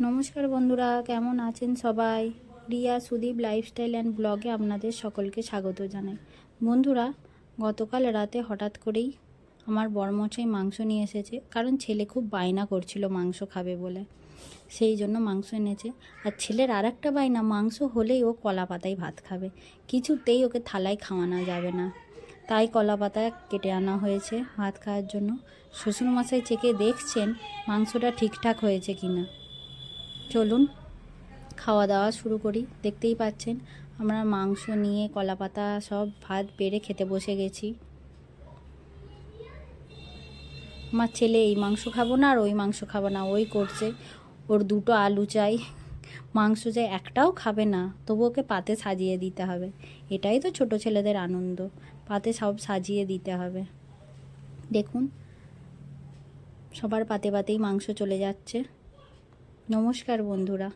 নমস্কার বন্ধুরা, কেমন আছেন সবাই? রিয়া সুদীপ লাইফস্টাইল অ্যান্ড ব্লগে আপনাদের সকলকে স্বাগত জানাই। বন্ধুরা, গতকাল রাতে হঠাৎ করেই আমার বরমশাই মাংস নিয়ে এসেছে, কারণ ছেলে খুব বায়না করছিল মাংস খাবে বলে, সেই জন্য মাংস এনেছে। আর ছেলের আর একটা বায়না, মাংস হলেই ও কলা পাতায় ভাত খাবে, কিছুতেই ওকে থালায় খাওয়ানো যাবে না। তাই কলা পাতা কেটে আনা হয়েছে ভাত খাওয়ার জন্য। শ্বশুরমশাই চেখে দেখছেন মাংসটা ঠিকঠাক হয়েছে কিনা। চলুন খাওয়া দাওয়া শুরু করি। দেখতেই পাচ্ছেন আমরা মাংস নিয়ে কলা পাতা সব ভাত বেড়ে খেতে বসে গেছি। আমার ছেলে এই মাংস খাবো না আর ওই মাংস খাবো না ওই করছে, ওর দুটো আলু চাই, মাংস চাই, একটাও খাবে না, তবু ওকে পাতে সাজিয়ে দিতে হবে। এটাই তো ছোট ছেলেদের আনন্দ, পাতে সব সাজিয়ে দিতে হবে। দেখুন সবার পাতে পাতেই মাংস চলে যাচ্ছে। নমস্কার বন্ধুরা।